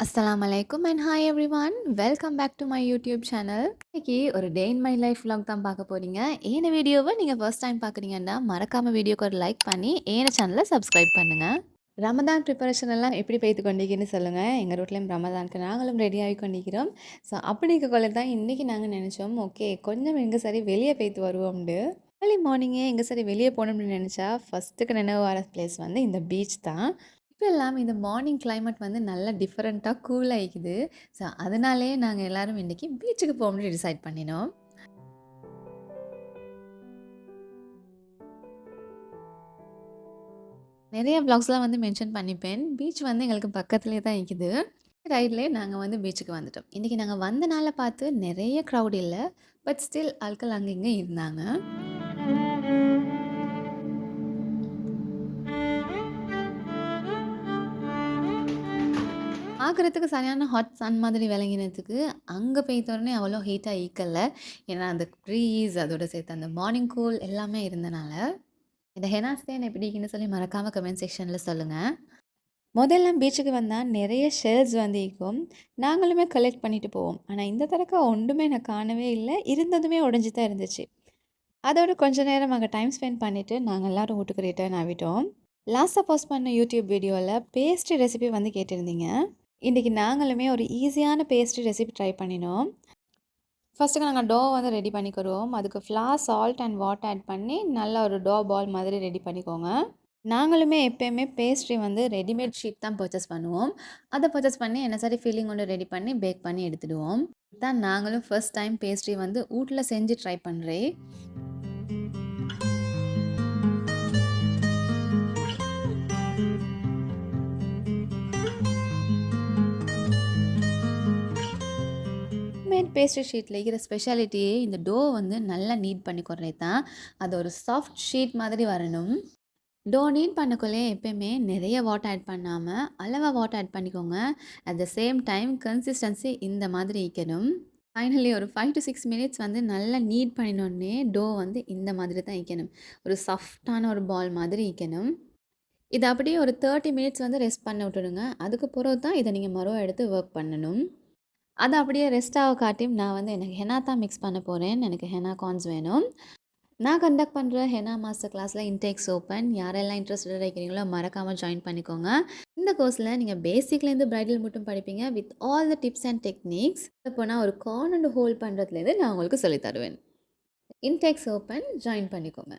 அஸ்ஸலாமு and hi everyone. Welcome back to my YouTube channel. இன்னைக்கு ஒரு day in my life vlog தான் பார்க்க போறீங்க. ஏன வீடியோவை நீங்க ஃபர்ஸ்ட் டைம் பார்க்குறீங்கன்னா மறக்காம வீடியோக்கு ஒரு லைக் பண்ணி ஏன சேனலை சப்ஸ்கிரைப் பண்ணுங்க. ரமதான் ப்ரிப்பரேஷன் எல்லாம் எப்படி போய்த்து கொண்டிருக்குன்னு சொல்லுங்க. எங்க வீட்லயும் ரமதானுக்கு நாங்களும் ரெடி ஆகி கொண்டிருக்கிறோம். ஸோ அப்படி இருக்கக்குள்ள தான் இன்னைக்கு நாங்க நினைச்சோம், ஓகே கொஞ்சம் எங்க சரி வெளியே போய்த்து வருவோம்னு. ஏர்லி மார்னிங்கே எங்க சரி வெளியே போகணும்னு நினைச்சா ஃபர்ஸ்ட்டுக்கு நினைவு வர பிளேஸ் வந்து இந்த பீச் தான். இப்போ எல்லாம் இந்த மார்னிங் கிளைமேட் வந்து நல்லா டிஃப்ரெண்ட்டாக கூல் ஆகிக்குது. ஸோ அதனாலேயே நாங்கள் எல்லாரும் இன்னைக்கு பீச்சுக்கு போகணும்னு டிசைட் பண்ணினோம். நிறைய விளாக்ஸ்லாம் வந்து மென்ஷன் பண்ணிப்பேன். பீச் வந்து எங்களுக்கு பக்கத்துலேயே தான் இருக்குது. ரைட்லேயே நாங்கள் வந்து பீச்சுக்கு வந்துட்டோம். இன்றைக்கி நாங்கள் வந்த நாளை பார்த்து நிறைய க்ரௌட் இல்லை, பட் ஸ்டில் ஆட்கள் அங்கே இங்கே இருந்தாங்க. பார்க்குறதுக்கு சரியான ஹாட் சன் மாதிரி விளங்கினதுக்கு அங்கே பெய்தோடனே அவ்வளோ ஹீட்டாக ஈக்கல. ஏன்னா அந்த ப்ரீஸ் அதோட சேர்த்து அந்த மார்னிங் கூல் எல்லாமே இருந்தனால. இந்த ஹெனா ஸ்டேன் எப்படி இருக்குன்னு சொல்லி மறக்காமல் கமெண்ட் செக்ஷனில் சொல்லுங்கள். முதல்ல பீச்சுக்கு வந்தால் நிறைய ஷெல்ஸ் வந்து இருக்கும். நாங்களுமே கலெக்ட் பண்ணிட்டு போவோம். ஆனால் இந்த தடவை ஒன்றுமே நான் காணவே இல்லை, இருந்ததுமே உடஞ்சி தான் இருந்துச்சு. அதோட கொஞ்ச நேரம் அங்கே டைம் ஸ்பெண்ட் பண்ணிவிட்டு நாங்கள் எல்லோரும் வீட்டுக்கு ரிட்டர்ன் ஆகிட்டோம். லாஸ்ட்டாக போஸ்ட் பண்ண யூடியூப் வீடியோவில் பேஸ்ட்ரி ரெசிபி வந்து கேட்டிருந்தீங்க. இன்றைக்கி நாங்களுமே ஒரு ஈஸியான பேஸ்ட்ரி ரெசிபி ட்ரை பண்ணினோம். ஃபஸ்ட்டுக்கு நாங்கள் டோ வந்து ரெடி பண்ணிக்கிறோம். அதுக்கு flour, salt and water add பண்ணி நல்லா ஒரு டோ பால் மாதிரி ரெடி பண்ணிக்கோங்க. நாங்களுமே எப்போயுமே பேஸ்ட்ரி வந்து ரெடிமேட் ஷீட் தான் பர்ச்சேஸ் பண்ணுவோம். அதை பர்ச்சேஸ் பண்ணி என்ன சரி ஃபீலிங் ஒன்று ரெடி பண்ணி பேக் பண்ணி எடுத்துடுவோம். இதுதான் நாங்களும் ஃபர்ஸ்ட் டைம் பேஸ்ட்ரி வந்து வீட்டில் செஞ்சு ட்ரை பண்ணுறேன். ஹோம்மேட் பேஸ்ட்ரி ஷீட்டில் இருக்கிற ஸ்பெஷாலிட்டியே இந்த டோ வந்து நல்லா நீட் பண்ணிக்கிறதே தான். அது ஒரு சாஃப்ட் ஷீட் மாதிரி வரணும். டோ நீட் பண்ணக்குள்ளே எப்பயுமே நிறைய வாட்டர் ஆட் பண்ணாமல் அளவாக வாட்டர் ஆட் பண்ணிக்கோங்க. At the same time consistency இந்த மாதிரி இருக்கணும். ஃபைனலி ஒரு 5 to 6 மினிட்ஸ் வந்து நல்லா நீட் பண்ணினோடனே டோ வந்து இந்த மாதிரி தான் இருக்கணும். ஒரு சாஃப்டான ஒரு பால் மாதிரி இருக்கணும். இதை அப்படியே ஒரு 30 மினிட்ஸ் வந்து ரெஸ்ட் பண்ண விட்டுடுங்க. அதுக்கு பிறகு தான் இதை நீங்கள் மறுவா எடுத்து ஒர்க் பண்ணணும். அதை அப்படியே ரெஸ்ட்டாக காட்டியும் நான் வந்து எனக்கு ஹெனா தான் மிக்ஸ் பண்ண போகிறேன். எனக்கு ஹெனா கார்ன்ஸ் வேணும். நான் கண்டக்ட் பண்ணுற ஹெனா மாஸ்டர் கிளாஸில் இன்டேக்ஸ் ஓப்பன். யாரெல்லாம் இன்ட்ரெஸ்டட் இருக்கிறீங்களோ மறக்காமல் ஜாயின் பண்ணிக்கோங்க. இந்த கோர்ஸில் நீங்கள் பேசிக்லேருந்து ப்ரைடல் மட்டும் படிப்பீங்க with all the tips and techniques. போனால் ஒரு கார்ன் ஹோல்ட் பண்ணுறதுலேருந்து நான் உங்களுக்கு சொல்லித் தருவேன். இன்டேக்ஸ் ஓப்பன், ஜாயின் பண்ணிக்கோங்க.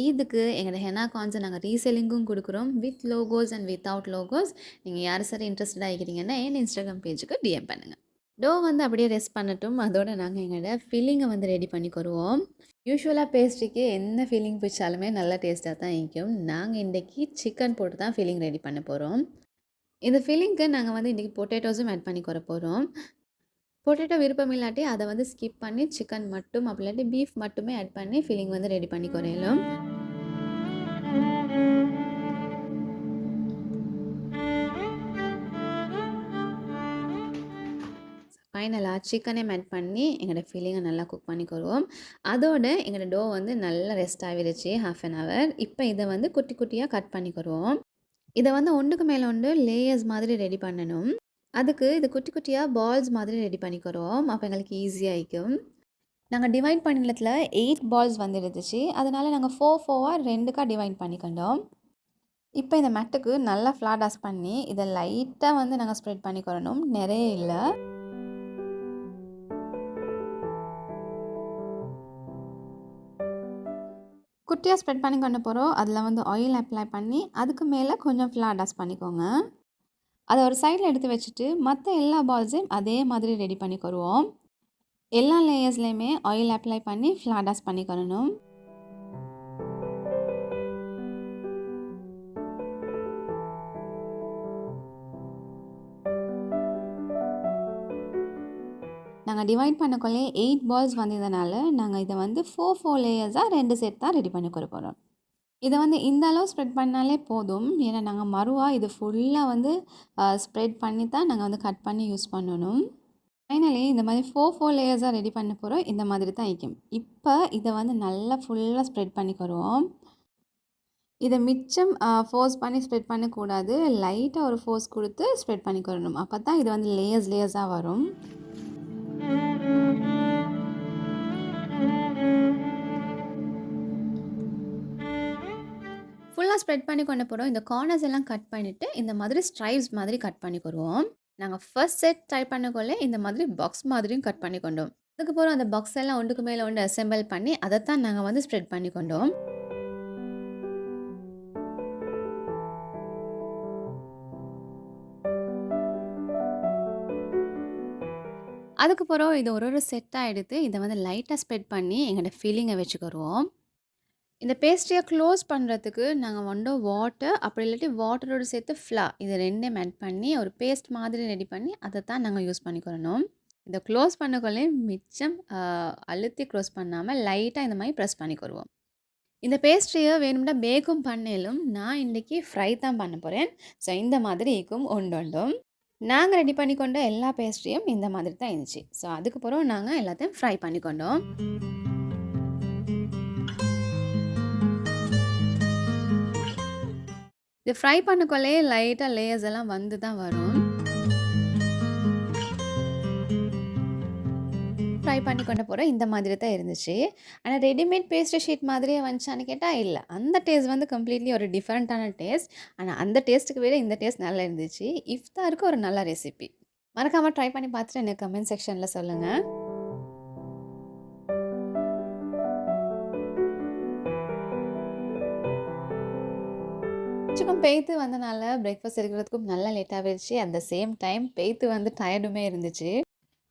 இதுக்கு எங்களோட ஹெனா கார்ன்ஸை நாங்கள் ரீசெல்லிங்கும் கொடுக்குறோம், with logos and without logos. நீங்கள் யார் சரி இன்ட்ரெஸ்டடாக இருக்கிறீங்கன்னா என் இன்ஸ்டாகிராம் பேஜுக்கு டிஎம் பண்ணுங்கள். டோ வந்து அப்படியே ரெஸ்ட் பண்ணட்டும். அதோட நாங்கள் எங்களோட ஃபில்லிங்கை வந்து ரெடி பண்ணிக்கிறோம். யூஸ்வலாக பேஸ்ட்ரிக்கு என்ன ஃபில்லிங் பிடிச்சாலுமே நல்லா டேஸ்ட்டாக தான் இருக்கும். நாங்கள் இன்றைக்கி சிக்கன் போட்டு தான் ஃபில்லிங் ரெடி பண்ண போகிறோம். இந்த ஃபில்லிங்க்கு நாங்கள் வந்து இன்றைக்கி பொட்டேட்டோஸும் ஆட் பண்ணி போகிறோம். பொட்டேட்டோ விருப்பம் இல்லாட்டி அதை வந்து ஸ்கிப் பண்ணி சிக்கன் மட்டும் அப்படி இல்லாட்டி பீஃப் மட்டுமே ஆட் பண்ணி ஃபில்லிங் வந்து ரெடி பண்ணி குறையலும். ஃபைனலாக சிக்கனே ஆட் பண்ணி எங்களோட ஃபில்லிங்கை நல்லா குக் பண்ணிக்கிறோம். அதோட எங்களோட டோ வந்து நல்லா ரெஸ்ட் ஆகிடுச்சு ½ அன் ஹவர். இப்போ இதை வந்து குட்டி குட்டியாக கட் பண்ணிக்கிறோம். இதை வந்து ஒன்றுக்கு மேலே ஒன்று லேயர்ஸ் மாதிரி ரெடி பண்ணணும். அதுக்கு இது குட்டி குட்டியாக பால்ஸ் மாதிரி ரெடி பண்ணிக்கிறோம். அப்போ எங்களுக்கு ஈஸியாக இருக்கும். நாங்கள் டிவைட் பண்ணினத்தில் 8 பால்ஸ் வந்துடுச்சு. அதனால் நாங்கள் 4 2க்காக டிவைட் பண்ணிக்கொண்டோம். இப்போ இந்த மேட்டுக்கு நல்லா ஃப்ளாடாஸ் பண்ணி இதை லைட்டாக வந்து நாங்கள் ஸ்ப்ரெட் பண்ணிக்கிறணும், நிறைய இல்லை. குட்டியாக ஸ்ப்ரெட் பண்ணி கொண்டு போகிறோம். அதில் வந்து ஆயில் அப்ளை பண்ணி அதுக்கு மேலே கொஞ்சம் ஃப்ளாடாஸ் பண்ணிக்கோங்க. அதை ஒரு சைடில் எடுத்து வச்சுட்டு மற்ற எல்லா பால்ஸையும் அதே மாதிரி ரெடி பண்ணிக்கிறோம். எல்லா லேயர்ஸ்லேயுமே ஆயில் அப்ளை பண்ணி ஃப்ளாடாஸ் பண்ணிக்கணும். நாங்கள் டிவைட் பண்ணக்குள்ளே 8 பால்ஸ் வந்ததுனால நாங்கள் இதை வந்து 4 லேயர்ஸாக 2 செட் தான் ரெடி பண்ணி போகிறோம். இதை வந்து இந்த அளவு ஸ்ப்ரெட் பண்ணாலே போதும். ஏன்னா நாங்கள் மறுவாக இது ஃபுல்லாக வந்து ஸ்ப்ரெட் பண்ணி தான் நாங்கள் வந்து கட் பண்ணி யூஸ் பண்ணணும். ஃபைனலி இந்த மாதிரி 4 லேயர்ஸாக ரெடி பண்ண போகிறோம். இந்த மாதிரி தான் இருக்கும். இப்போ இதை வந்து நல்லா ஃபுல்லாக ஸ்ப்ரெட் பண்ணிக்கிறோம். இத மிச்சம் ஃபோர்ஸ் பண்ணி ஸ்ப்ரெட் பண்ணக்கூடாது. லைட்டா ஒரு ஃபோர்ஸ் குடுத்து ஸ்ப்ரெட் பண்ணிக்கிறணும். அப்பதான் இது வந்து லேயர்ஸ் லேயர்ஸா வரும். ஃபுல்லா ஸ்ப்ரெட் பண்ணி கொண்ட போறோம். இந்த கார்னர்ஸ் எல்லாம் கட் பண்ணிட்டு, இந்த மாதிரி ஸ்ட்ரைப்ஸ் மாதிரி கட் பண்ணிக்குருவோம். நாங்க ஃபர்ஸ்ட் செட் ட்ரை பண்ணக்கொள்ள இந்த மாதிரி பாக்ஸ் மாதிரியும் கட் பண்ணி கொண்டோம். அதுக்கப்புறம் அந்த பாக்ஸ் எல்லாம் ஒன்றுக்கு மேல ஒன்று அசெம்பிள் பண்ணி, அதத்தான் நாங்க வந்து ஸ்ப்ரெட் பண்ணி கொண்டோம். அதுக்கப்புறம் இது ஒரு ஒரு செட்டா எடுத்து, இத வந்து லைட்டா ஸ்ப்ரெட் பண்ணி எங்களோட ஃபில்லிங்க வச்சுக்குருவோம். இந்த பேஸ்ட்ரியை க்ளோஸ் பண்ணுறதுக்கு நாங்கள் வந்து வாட்டர் அப்படி இல்லாட்டி வாட்டரோடு சேர்த்து ஃப்ளார் இது ரெண்டையும் ஆட் பண்ணி ஒரு பேஸ்ட் மாதிரி ரெடி பண்ணி அதை தான் நாங்கள் யூஸ் பண்ணிக்கிறணும். இதை க்ளோஸ் பண்ணக்குள்ளே மிச்சம் அழுத்தி க்ளோஸ் பண்ணாமல் லைட்டாக இந்த மாதிரி ப்ரெஸ் பண்ணிக்கிடுவோம். இந்த பேஸ்ட்ரியை வேணும்னா பேக்கும் பண்ணலும் நான் இன்றைக்கி ஃப்ரை தான் பண்ண போகிறேன். ஸோ இந்த மாதிரி இருக்கும் ஒன்றும் நாங்கள் ரெடி பண்ணி கொண்ட எல்லா பேஸ்ட்ரியும் இந்த மாதிரி தான் இருந்துச்சு. ஸோ அதுக்கப்புறம் நாங்கள் எல்லாத்தையும் ஃப்ரை பண்ணிக்கொண்டோம். இது ஃப்ரை பண்ணக்குள்ளேயே லைட்டா லேயர்ஸ் எல்லாம் வந்து தான் வரும். ஃப்ரை பண்ணி கொண்டு போறோம். இந்த மாதிரி தான் இருந்துச்சு. ஆனா ரெடிமேட் பேஸ்ட்ரி ஷீட் மாதிரியே வந்துச்சான்னு கேட்டா இல்ல. அந்த டேஸ்ட் வந்து கம்ப்ளீட்லி ஒரு டிஃபரண்டான டேஸ்ட். ஆனா அந்த டேஸ்ட்டுக்கு விட இந்த டேஸ்ட் நல்லா இருந்துச்சு. இஃப்தாருக்கு ஒரு நல்ல ரெசிபி. மறக்காம ட்ரை பண்ணி பார்த்துட்டு எனக்கு கமெண்ட் செக்ஷன்ல சொல்லுங்க. கொஞ்சம் பெய்த்து வந்தனால பிரேக்ஃபாஸ்ட் எடுக்கிறதுக்கும் நல்லா லேட் ஆகிடுச்சு. அட் த சேம் டைம் பெய்த்து வந்து டயர்டுமே இருந்துச்சு.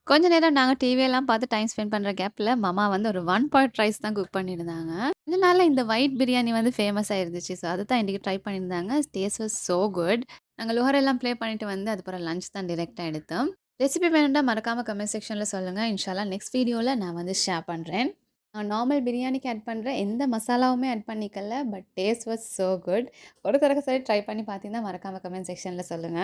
கொஞ்ச நேரம் நாங்க டிவியெல்லாம் பார்த்து டைம் ஸ்பெண்ட் பண்ற கேப்ல மாமா வந்து ஒரு 1 பாட் ரைஸ் தான் குக் பண்ணியிருந்தாங்க. கொஞ்ச நாள்ல இந்த ஒயிட் பிரியாணி வந்து ஃபேமஸா இருந்துச்சு. ஸோ அதுதான் இன்னைக்கு ட்ரை பண்ணியிருந்தாங்க. Taste was so good. நாங்க லோஹர் எல்லாம் ப்ளே பண்ணிட்டு வந்து அதுக்கப்புறம் லஞ்ச் தான் டைரக்ட்டா எடுத்தோம். ரெசிபி வேணும்னா மறக்காம கமெண்ட் செக்ஷன்ல சொல்லுங்க. இன்ஷால்லா நெக்ஸ்ட் வீடியோல நான் வந்து ஷேர் பண்றேன். நான் நார்மல் பிரியாணிக்கு ஆட் பண்ற எந்த மசாலாவுமே ஆட் பண்ணிக்கல. But taste was so good. ஒரு தடவை சரி ட்ரை பண்ணி பார்த்தீங்கன்னா மறக்காம கமெண்ட் செக்ஷன்ல சொல்லுங்க.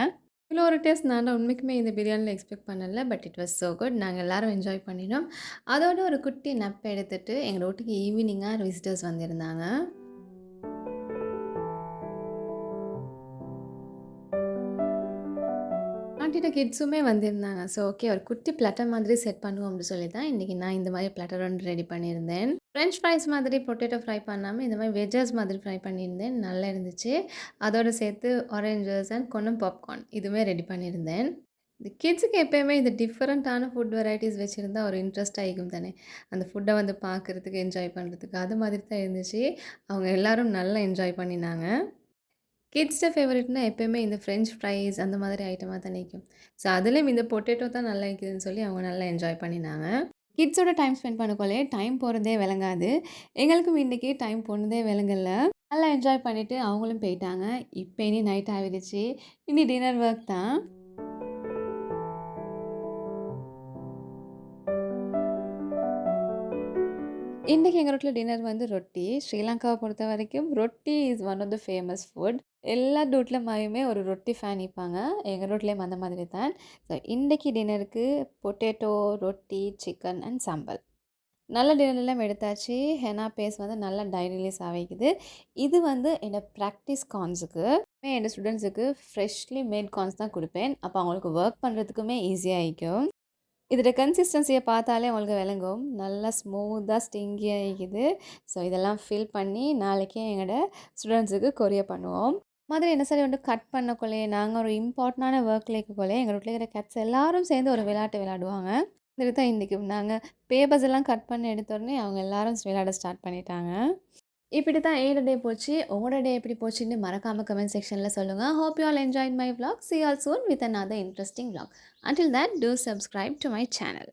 இவ்வளோ ஒரு டேஸ்ட் நான் உண்மைக்குமே இந்த பிரியாணியில் எக்ஸ்பெக்ட் பண்ணல. But it was so good. நாங்கள் எல்லாரும் என்ஜாய் பண்ணினோம். அதோட ஒரு குட்டி நப் எடுத்துட்டு எங்கள் வீட்டுக்கு ஈவினிங்காக விசிட்டர்ஸ் வந்திருந்தாங்க. ஆண்டியோட கிட்ஸுமே வந்திருந்தாங்க. ஸோ ஓகே ஒரு குட்டி பிளாட்டர் மாதிரி செட் பண்ணுவோம் அப்படின்னு சொல்லி தான் இன்றைக்கி நான் இந்த மாதிரி பிளாட்டர் ஒன்று ரெடி பண்ணியிருந்தேன். ஃப்ரெஞ்ச் ஃப்ரைஸ் மாதிரி பொட்டேட்டோ ஃப்ரை பண்ணாமல் இந்த மாதிரி வெஜ்ஜஸ் மாதிரி ஃப்ரை பண்ணியிருந்தேன். நல்லா இருந்துச்சு. அதோடு சேர்த்து ஆரஞ்சஸ் அண்ட் கொஞ்சம் பாப்கார்ன் இதுவுமே ரெடி பண்ணியிருந்தேன். இந்த கிட்ஸுக்கு எப்பயுமே இந்த டிஃப்ரெண்ட்டான ஃபுட் வெரைட்டிஸ் வச்சுருந்தா ஒரு இன்ட்ரெஸ்ட்டாக இருக்கும் தானே. அந்த ஃபுட்டை வந்து பார்க்குறதுக்கு என்ஜாய் பண்ணுறதுக்கு அது மாதிரி தான் இருந்துச்சு. அவங்க எல்லோரும் நல்லா என்ஜாய் பண்ணினாங்க. கிட்ஸ்ட ஃபேவரைட்னா எப்பயுமே இந்த ஃப்ரெஞ்ச் ஃப்ரைஸ் அந்த மாதிரி ஐட்டமாக தான் நிக்கும். ஸோ அதுலேயும் இந்த பொட்டேட்டோ தான் நல்லா இருக்குதுன்னு சொல்லி அவங்க நல்லா என்ஜாய் பண்ணினாங்க. கிட்ஸோட டைம் ஸ்பெண்ட் பண்ணக்குள்ளே டைம் போகிறதே விளங்காது. எங்களுக்கும் இன்றைக்கி டைம் போனதே விளங்கல. நல்லா என்ஜாய் பண்ணிவிட்டு அவங்களும் போயிட்டாங்க. இப்போ இனி நைட் ஆகிடுச்சு. இனி டின்னர் ஒர்க் தான். இன்றைக்கி எங்கள் வீட்டில் டின்னர் வந்து ரொட்டி. ஸ்ரீலங்காவை பொறுத்த வரைக்கும் roti is one of the famous food. எல்லா வீட்லயுமே ஒரு ரொட்டி ஃபேன் நிற்பாங்க. எங்கள் வீட்லேயும் அந்த மாதிரி தான். ஸோ இன்றைக்கி டின்னருக்கு பொட்டேட்டோ, ரொட்டி, சிக்கன் அண்ட் சாம்பல். நல்ல டின்னர்லாம் எடுத்தாச்சு. ஹெனா பேஸ் வந்து நல்லா டைரிலீஸ் ஆகிக்குது. இது வந்து என்னோட ப்ராக்டிஸ் கார்ன்ஸுக்கு என் ஸ்டூடெண்ட்ஸுக்கு ஃப்ரெஷ்லி மேட் கார்ன்ஸ் தான் கொடுப்பேன். அப்போ அவங்களுக்கு ஒர்க் பண்ணுறதுக்குமே ஈஸியாக ஆகிக்கும். இதோட கன்சிஸ்டன்சியை பார்த்தாலே உங்களுக்கு விளங்கும். நல்லா ஸ்மூத்தாக ஸ்டிங்கியாக இருக்குது. ஸோ இதெல்லாம் ஃபில் பண்ணி நாளைக்கே எங்களோட ஸ்டூடெண்ட்ஸுக்கு கொரியர் பண்ணுவோம். மாதிரி என்ன சரி வந்து கட் பண்ணக்குள்ளேயே நாங்கள் ஒரு இம்பார்ட்டண்டான ஒர்க்கில் இருக்கக்குள்ளே எங்கள் வீட்டில் இருக்கிற கட்ஸ் எல்லாரும் சேர்ந்து ஒரு விளையாட்டு விளையாடுவாங்க. இதுக்கு தான் இன்றைக்கி நாங்கள் பேப்பர்ஸ் எல்லாம் கட் பண்ணி எடுத்த உடனே அவங்க எல்லாரும் விளையாட ஸ்டார்ட் பண்ணிட்டாங்க. இப்படி தான் என்னோட டே போச்சு. உங்களோட டே எப்படி போச்சுன்னு மறக்காம கமெண்ட் செக்ஷன்ல சொல்லுங்க. Hope you all enjoyed my vlog. See you all soon with another interesting vlog. Until then, do subscribe to my channel.